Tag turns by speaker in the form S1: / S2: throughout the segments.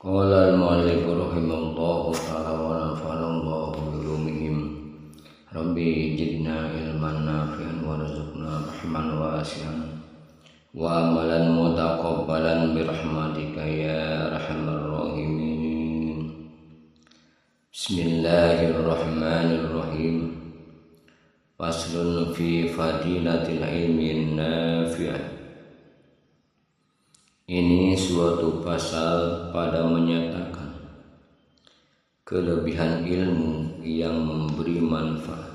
S1: Qala al-mu'allif rahimahullahu ta'ala wa nafa'ana Allahu bi ulumihim. Rabbi zidna ilman nafi'an warzuqna rahman wasi'an wa amalan mutaqabbalan bi rahmatika ya arhamar rahimin. Bismillahirrahmanirrahim. Faslun fi fadilatil ilmi nafi'. Ini suatu pasal pada menyatakan kelebihan ilmu yang memberi manfaat.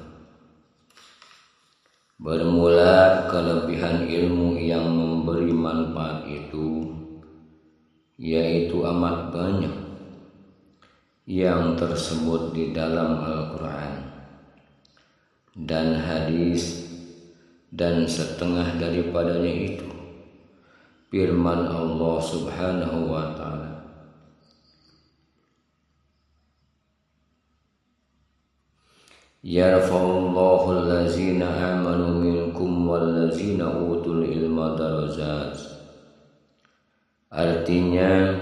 S1: Bermula kelebihan ilmu yang memberi manfaat itu yaitu amat banyak yang tersebut di dalam Al-Quran dan hadis, dan setengah daripadanya itu firman Allah Subhanahu wa ta'ala. Yarfa'ullahu allazina amanu minkum wallazina utul ilma darajat. Artinya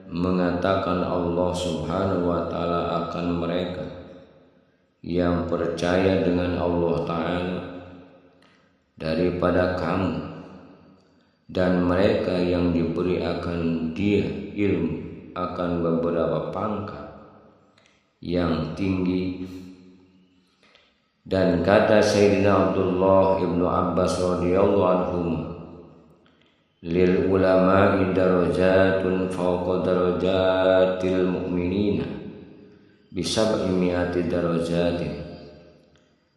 S1: mengatakan Allah Subhanahu wa ta'ala akan mereka yang percaya dengan Allah ta'ala daripada kamu, dan mereka yang diberi akan dia ilmu akan beberapa pangkat yang tinggi. Dan kata Sayyidina Abdullah ibnu Abbas radhiyallahu anhu, lil ulama'i darajatun fawqa darajatil mu'minina bisab'i mi'ati darajatin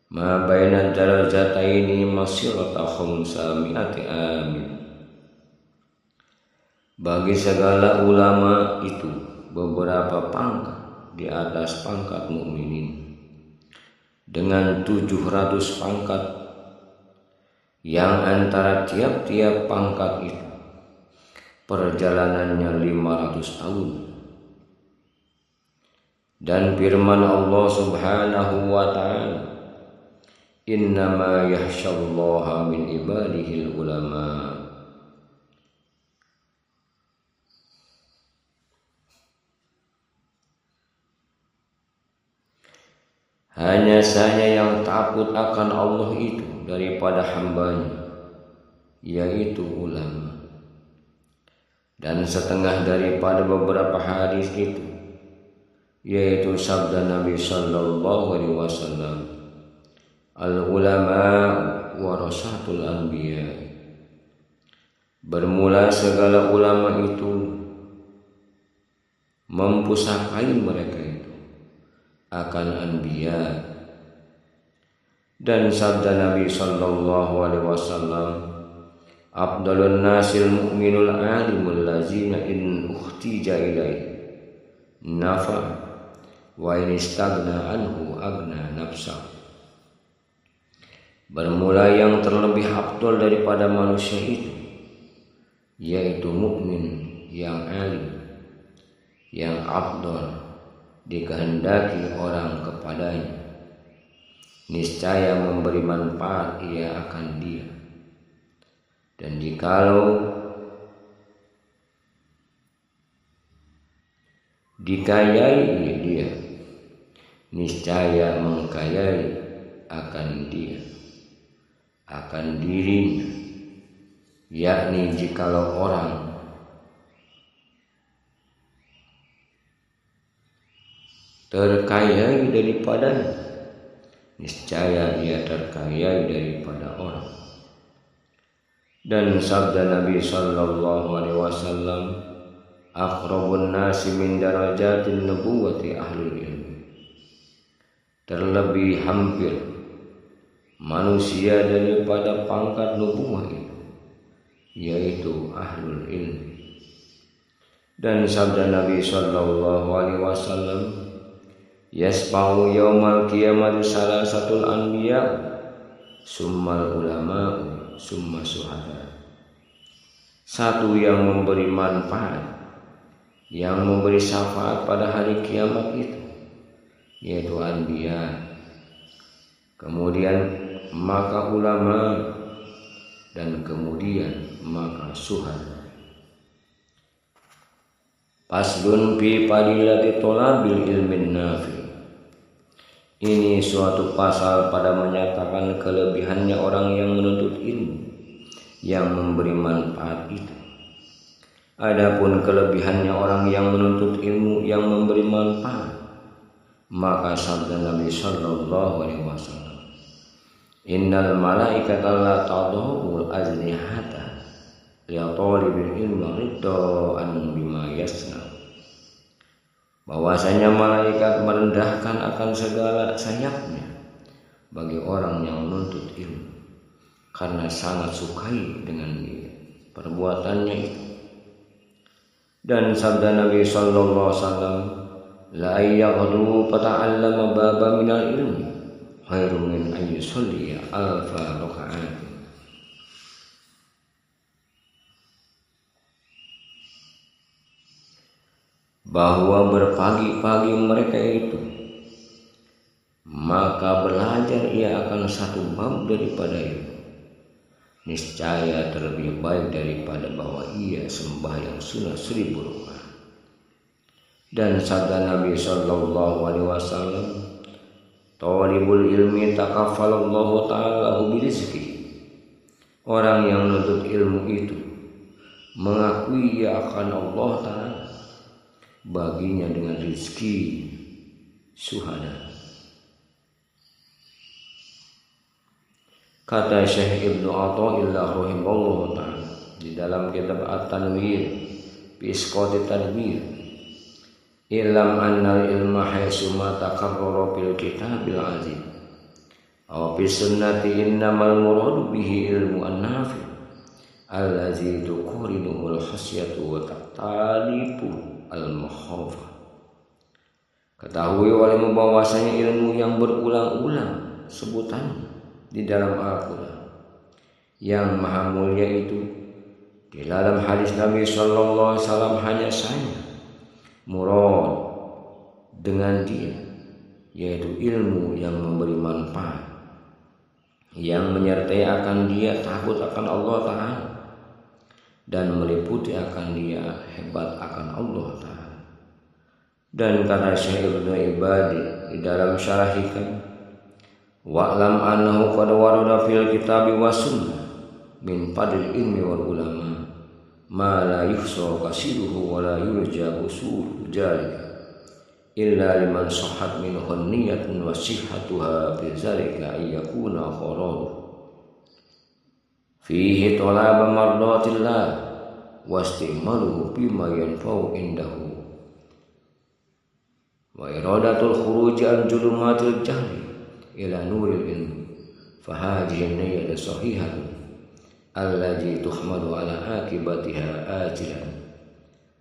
S1: ma baina darajataini masirata khamsa mi'ati amin. Bagi segala ulama itu beberapa pangkat di atas pangkat mukminin, dengan 700 pangkat yang antara tiap-tiap pangkat itu perjalanannya 500 tahun. Dan firman Allah Subhanahu wa ta'ala, innama yakhsyallaha min ibadihil ulama. Hanya saja yang takut akan Allah itu daripada hambanya, yaitu ulama. Dan setengah daripada beberapa hadis itu, yaitu sabda Nabi sallallahu alaihi wasallam, al-ulama warasatul anbiya. Bermula segala ulama itu mempusakai mereka itu akan anbiya. Dan sabda Nabi sallallahu alaihi wasallam, afdalun nasil mu'minul alimul lazina in ukhtija ilaihi nafa wa in istagna anhu agna nafsa. Bermula yang terlebih afdal daripada manusia itu yaitu mukmin yang alim, yang afdal dikehendaki orang kepadanya, niscaya memberi manfaat ia akan dia. Dan jikalau dikayai dia, niscaya mengkayai akan dia, akan dirinya. Yakni jikalau orang terkaya daripadanya, niscaya ia terkaya daripada orang. Dan sabda Nabi sallallahu alaihi wasallam, aqrabun nasi min darajatin nubuwati ahlul ilmi. Terlebih hampir manusia daripada pangkat nubuwah itu yaitu ahlul ilmi. Dan sabda Nabi sallallahu alaihi wasallam, yasba'u yaumal qiyamati salasatul anbiya summal ulama summa syuhada. Satu yang memberi manfaat, yang memberi syafaat pada hari kiamat itu yaitu anbiya, kemudian maka ulama, dan kemudian maka syuhada. Faslun fi fadilati thalabil ilmin nafi. Ini suatu pasal pada menyatakan kelebihannya orang yang menuntut ilmu yang memberi manfaat itu. Adapun kelebihannya orang yang menuntut ilmu yang memberi manfaat, maka sabda Nabi sallallahu alaihi wasallam, innal malaikata la tad'u ajnihata li talibil ilmi ridaan bima yasna. Bahwasanya malaikat merendahkan akan segala sayapnya bagi orang yang menuntut ilmu karena sangat sukai dengan perbuatannya itu. Dan sabda Nabi sallallahu alaihi wasallam, la yaghdu fata'allama baba minal ilmi khairum min an yusalli alfa raka'at. Bahwa berpagi-pagi mereka itu, maka belajar ia akan satu bab daripada ilmu, niscaya terlebih baik daripada bahwa ia sembahyang sunnah 1000 rakaat. Dan sabda Nabi sallallahu alaihi wasallam, talibul ilmi takaffalallahu ta'ala lahu birizqi. Orang yang menuntut ilmu itu mengakui ia akan Allah Ta'ala baginya dengan rizki suhada. Kata Syekh Ibnu Athaillah rahimahullah ta'ala di dalam kitab At-Tanwir fi Isqati Tadbir, ilam annal ilma haitsu ma takarrara fil kitabil aziz aw fi sunnati innamal muradu bihi ilmu an-nafi allazi tuqrinuhu al-khasyatu wa taqtalifu al-makhafah. Ketahui olehmu bahwasanya ilmu yang berulang-ulang sebutannya di dalam Al-Quran yang maha mulia itu di dalam hadis Nabi sallallahu alaihi wasallam hanya saja murad dengan dia, yaitu ilmu yang memberi manfaat, yang menyertai akan dia takut akan Allah Ta'ala dan meliputi akan dia hebat akan Allah Ta'ala. Dan kata Syekh Ibnu Ibadi di dalam syarah Hikam, wa'lam annahu qad warada fil kitabi wa sunnah min fadlil ilmi wal ulama ma la yuhsa kasiruhu wa la yurja usul jalika illa liman sahhat minhu niyyatun wa sihhatuha fi zalika ayyakuna kharadu fihi talaba mardatillah wa istimaluhu bima yanfa'u indahu wa iradatul khuruj an julumatil jahli ila nuril ilmi fa hadhihi niyyatu sahihatun allati tuhmadu ala akibatiha ajilan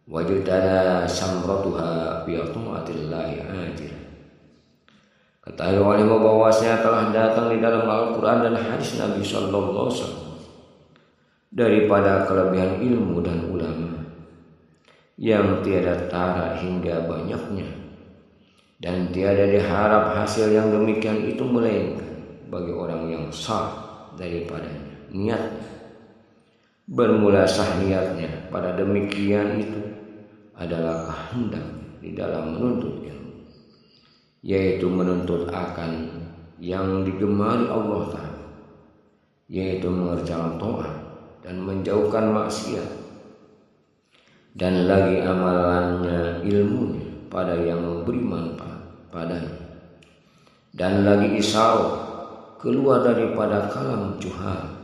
S1: wa judana samratuha bi ta'atillahi ajilan. Ketahui olehmu bahwasanya telah datang di dalam Al-Quran dan hadis Nabi sallallahu alaihi wasallam daripada kelebihan ilmu dan ulama yang tiada tara hingga banyaknya, dan tiada diharap hasil yang demikian itu melainkan bagi orang yang sah daripadanya niatnya. Bermula sah niatnya pada demikian itu adalah kehendak di dalam menuntut ilmu, yaitu menuntut akan yang digemari Allah Ta'ala, yaitu mengerjakan taat dan menjauhkan maksiat, dan lagi amalannya ilmunya pada yang memberi manfaat padanya, dan lagi isyarah keluar daripada kalam juhal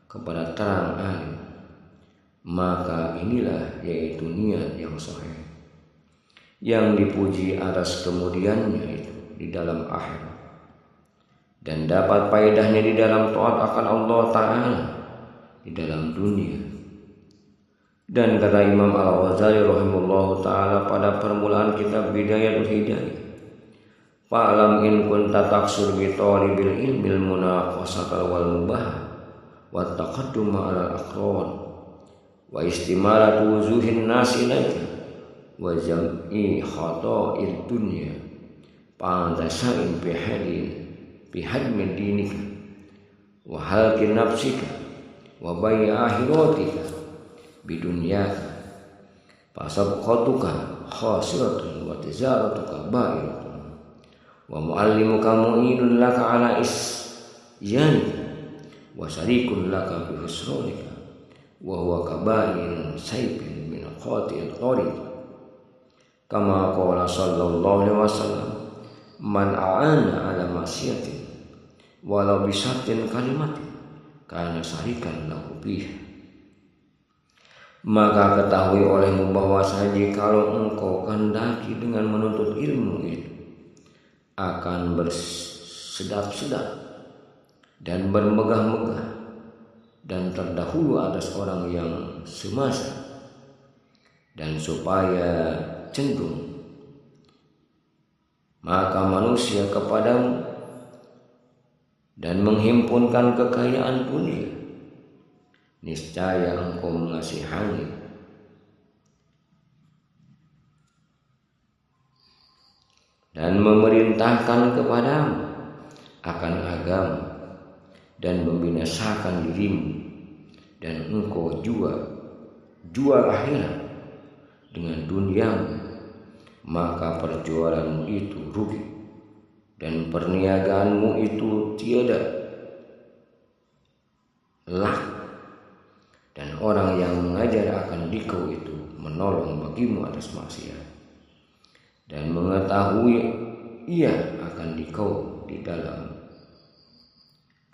S1: kepada terang alim. Maka inilah yaitu niat yang sahih yang dipuji atas kemudiannya itu di dalam akhirat, dan dapat faedahnya di dalam taat akan Allah Ta'ala di dalam dunia. Dan kata Imam Al-Ghazali rahimahullahu ta'ala pada permulaan kitab Bidayatul Hidayah, fa'lam in kunta taksur bi talibil ilmil munaqasata wal mubah wa taqadduma ala al-aqran wa istimalatu wuzuhin nas ilaika wa jam'i khata'id dunya fa'antasain bihadmi dinika wa halki nafsika wa bayi akhiratika bidunyaka fasabqatuka khasiratun wa tizaratuka ba'iratun wa muallimuka mu'inun laka ala isyanika wa syarikun laka fi husranika wa huwa kaba'in saybin min qatil qarid kama qala sallallahu alaihi wasallam man a'ana ala ma'siyatin walau bisatin kalimatin kana syarikan lahu biha. Maka ketahui olehmu bahwasanya jikalau engkau kehendaki dengan menuntut ilmu itu akan bersedap-sedap dan bermegah-megah dan terdahulu atas orang yang semasa, dan supaya cenderung maka manusia kepadamu dan menghimpunkan kekayaan dunia, niscaya engkau mengasihani dan memerintahkan kepadamu akan agama dan membinasakan dirimu, dan engkau jual akhirat dengan duniamu, maka perjualanmu itu rugi dan perniagaanmu itu tiada laku, dan orang yang mengajar akan dikau itu menolong bagimu atas maksiat, dan mengetahui ia akan dikau di dalam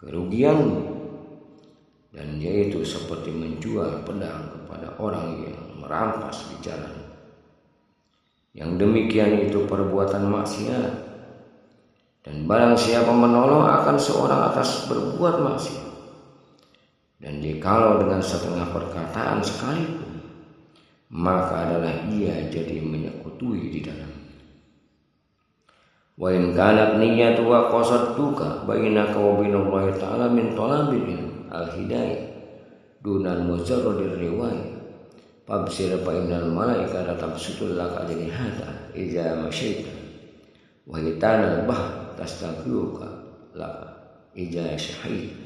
S1: kerugianmu, dan yaitu seperti menjual pedang kepada orang yang merampas di jalan. Yang demikian itu perbuatan maksiat, dan barang siapa menolong akan seorang atas berbuat maksiat, dan jikalau dengan setengah perkataan sekalipun, maka adalah ia jadi menyekutui di dalam. Wa in kanat niyyatu wa qasadtuka bainaka wa bainallahi ta'ala min talabil al-hidayah dunal mujarradir riwayah fabsir fa innal malaikata tabsutul laka ajnihata idza masyaita wa hitanal bahr tastaghfiruka laka idza syahaita.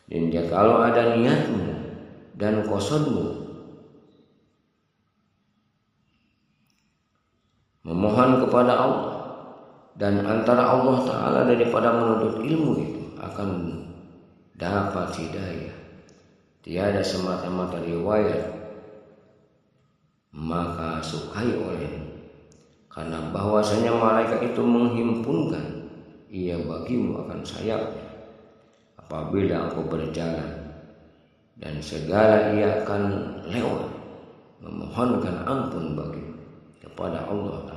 S1: Dan jikalau ada niatmu dan qasadmu memohon kepada Allah, dan antara Allah Ta'ala daripada menuntut ilmu itu akan dapat hidayah, tiada semata-mata riwayat, maka sukai olehmu, karena bahwasanya malaikat itu menghimpunkan ia bagimu akan sayapnya apabila engkau berjalan, dan segala ia akan lewat memohonkan ampun bagimu kepada Allah Ta'ala.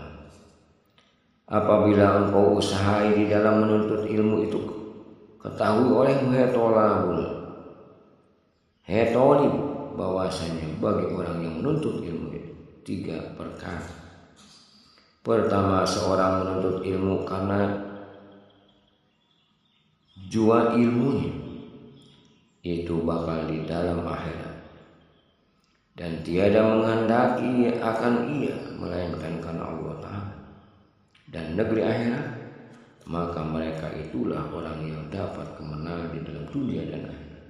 S1: Apabila engkau usahai di dalam menuntut ilmu itu, ketahui olehmu hetolib bahwasanya bagi orang yang menuntut ilmu itu 3 perkara. Pertama, seorang menuntut ilmu karena jua ilmunya itu bakal di dalam akhirat, dan tiada menghendaki akan ia melainkan karena Allah Ta'ala dan negeri akhirat, maka mereka itulah orang yang dapat kemenangan di dalam dunia dan akhirat.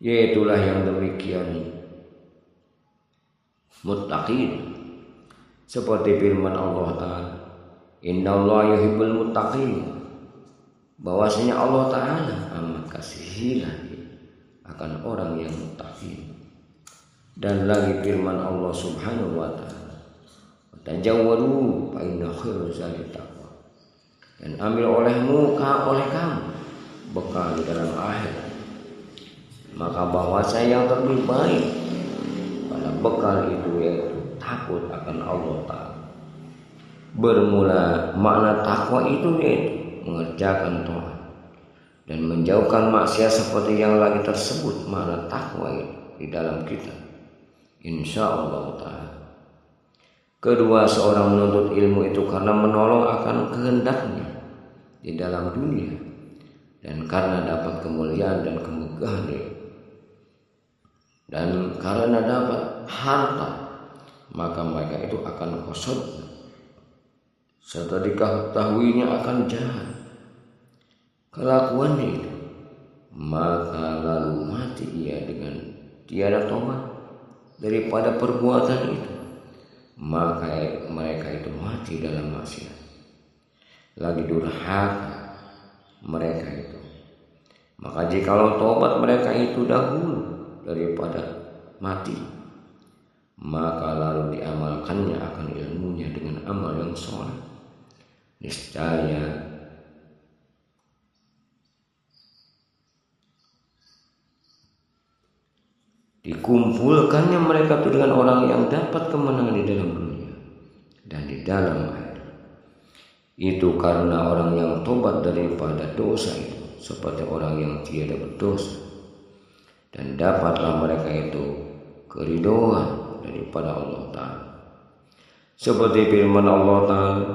S1: Yaitulah yang demikian muttaqin, seperti firman Allah Ta'ala, innallaha yuhibbul muttaqin, bahwasanya Allah Ta'ala amat kasihi akan orang yang muttaqin. Dan lagi firman Allah Subhanahu wa Ta'ala, tajawwaru fa inna khairu zadi taqwa, dan ambil oleh kamu bekal di dalam akhirat, maka bahwasanya yang terlebih baik pada bekal itu yaitu takut akan Allah Ta'ala. Bermula makna takwa itu yaitu mengerjakan taat dan menjauhkan maksiat, seperti yang lagi tersebut makna takwa itu di dalam kita, insyaallah Ta'ala. Kedua, seorang menuntut ilmu itu karena menolong akan kehendaknya di dalam dunia, dan karena dapat kemuliaan dan kemegahan, dan karena dapat harta, maka mereka itu akan kosong serta diketahuinya akan jahat kelakuannya itu, maka lalu mati ia dengan tiada tobat daripada perbuatan itu, maka mereka itu mati dalam maksiat. Lagi durhaka mereka itu, maka jikalau tobat mereka itu dahulu daripada mati, maka lalu diamalkannya akan ilmunya dengan amal yang soleh, niscaya dikumpulkannya mereka itu dengan orang yang dapat kemenangan di dalam dunia dan di dalam akhirat. Itu karena orang yang tobat daripada dosa itu seperti orang yang tiada berdosa, dan dapatlah mereka itu keridhaan daripada Allah Ta'ala. Seperti firman Allah Ta'ala,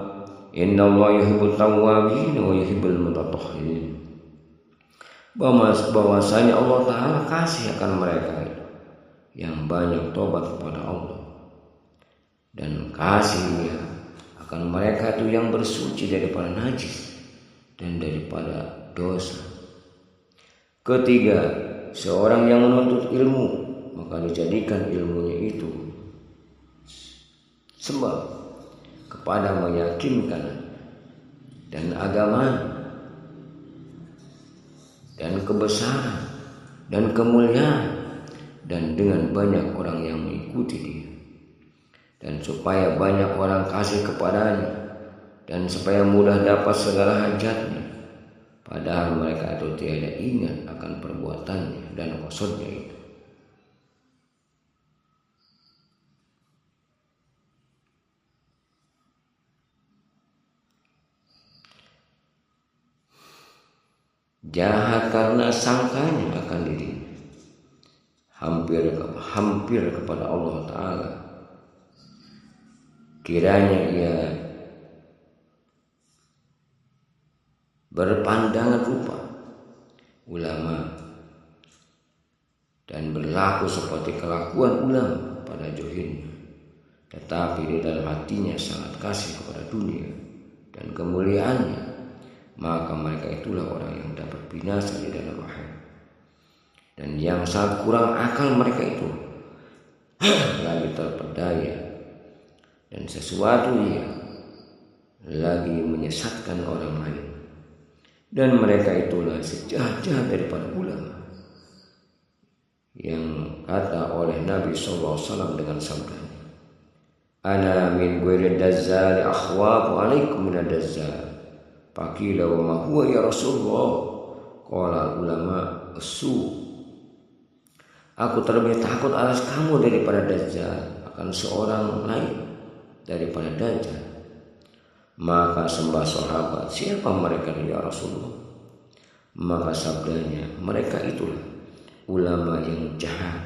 S1: innallaha yuhibbut tawwabin wa yuhibbul mutatahhirin. Bahwasanya Allah Ta'ala kasih akan mereka yang banyak tobat kepada Allah, dan kasihnya akan mereka itu yang bersuci daripada najis dan daripada dosa. Ketiga, seorang yang menuntut ilmu, maka dijadikan ilmunya itu sebab kepada meyakinkan dan agama dan kebesaran dan kemuliaan, dan dengan banyak orang yang mengikuti dia, dan supaya banyak orang kasih kepadanya, dan supaya mudah dapat segala hajatnya, padahal mereka itu tiada ingat akan perbuatannya dan maksudnya itu. Jahat karena sangkanya akan dirinya, hampir kepada Allah Ta'ala. Kiranya ia berpandangan rupa ulama dan berlaku seperti kelakuan ulama pada johirnya, tetapi di dalam hatinya sangat kasih kepada dunia dan kemuliaannya, maka mereka itulah orang yang dapat binasa di dalam akhirat. Dan yang sangat kurang akal mereka itu lagi terpedaya dan sesuatu yang lagi menyesatkan orang lain, dan mereka itulah sejahat-jahat daripada ulama, yang kata oleh Nabi SAW dengan sabdanya, ana min ghairi dazzal akhwafu alaikum min dazzal. Faqila wa ma huwa ya Rasulullah? Qala ulama usu. Aku terlebih takut atas kamu daripada Dajjal, akan seorang lain daripada Dajjal. Maka sembah sahabat, siapa mereka ya Rasulullah? Maka sabdanya, mereka itulah ulama yang jahat.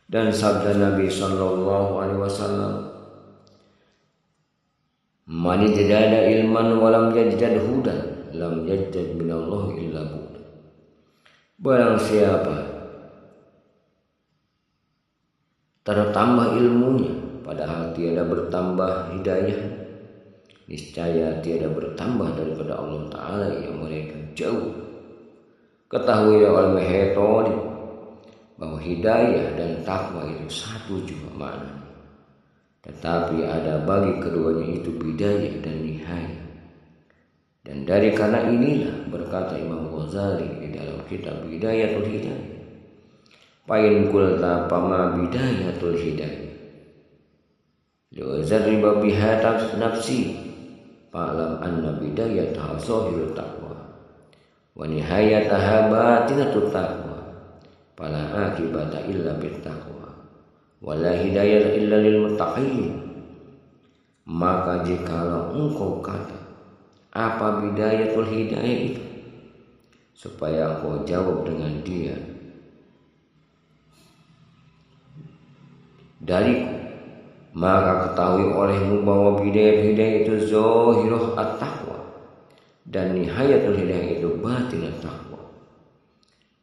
S1: Dan sabda Nabi SAW, man jadada ilman walam yajid hudan lam yajid minallahi illa bu'd. Barang siapa tertambah ilmunya padahal tiada bertambah hidayah, niscaya tiada bertambah daripada Allah Ta'ala yang mereka jauh. Ketahui oleh Mehetoli bahwa hidayah dan takwa itu satu juga maknanya, tetapi ada bagi keduanya itu bidayah dan nihayah. Dan dari karena inilah berkata Imam Ghazali di dalam kitab Bidayatul Hidayah, pain kulta pama bidayatul hidayah liwazarriba biha nafsi fa'lam anna bidayataha zahirut taqwa wa nihayataha batinatut taqwa fala akibata illa bit taqwa wa la hidayata illa lil muttaqin. Maka jikalau engkau kata apa bidayatul hidayah itu, supaya engkau jawab dengan dia, dariku, maka ketahui olehmu bahwa bidayah itu zahirah at-taqwa dan nihayatul hidayah itu batin at-taqwa.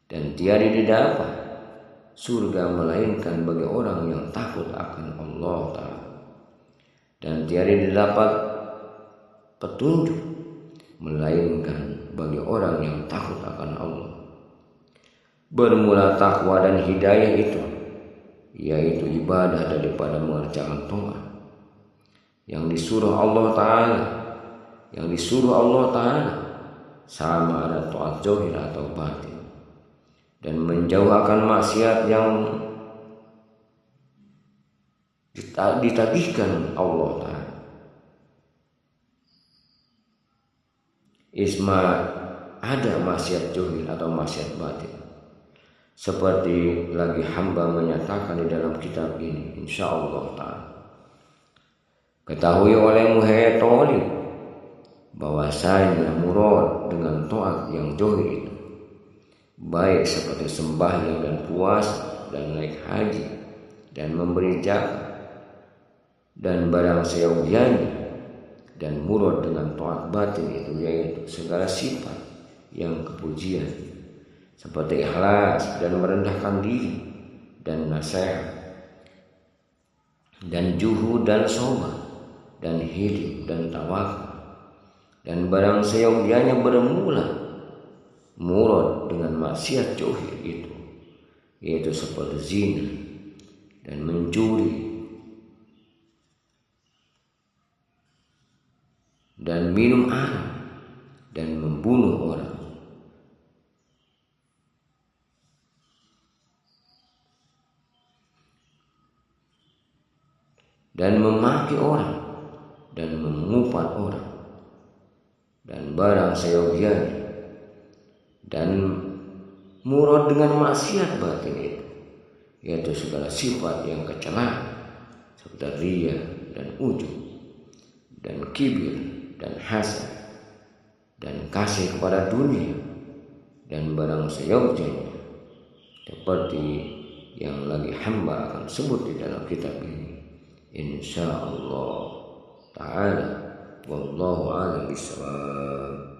S1: Dan tiada didapat surga melainkan bagi orang yang takut akan Allah Ta'ala, dan tiada didapat petunjuk melainkan bagi orang yang takut akan Allah. bermula takwa dan hidayah itu, yaitu ibadah daripada mengerjakan taat. Yang disuruh Allah Ta'ala sama ada taat zahir atau batin, dan menjauhkan maksiat yang ditagihkan Allah Ta'ala. Isma ada maksiat zahir atau maksiat batin, seperti lagi hamba menyatakan di dalam kitab ini, insyaallah ta'ala. Ketahui olehmu hai talib, bahwasanya murad dengan taat yang zahir itu, baik seperti sembahyang dan puasa dan naik haji dan memberi zakat dan barang seyogianya, dan murad dengan taat batin itu yaitu segala sifat yang kepujian, seperti ikhlas dan merendahkan diri dan nasihat dan juhud dan sabar dan hilim dan tawakal, dan barang seyogianya bermula murad dengan maksiat zahir itu, yaitu seperti zina dan mencuri dan minum arak dan membunuh orang dan memaki orang dan mengupat orang, dan barang seyogianya, dan murad dengan maksiat batin itu, yaitu segala sifat yang kecelaan seperti riya dan ujub dan kibir dan hasad dan kasih kepada dunia, dan barang seyogianya, seperti yang lagi hamba akan sebut di dalam kitab ini, insyaallah ta'ala. Wallahu a'lam bishawab.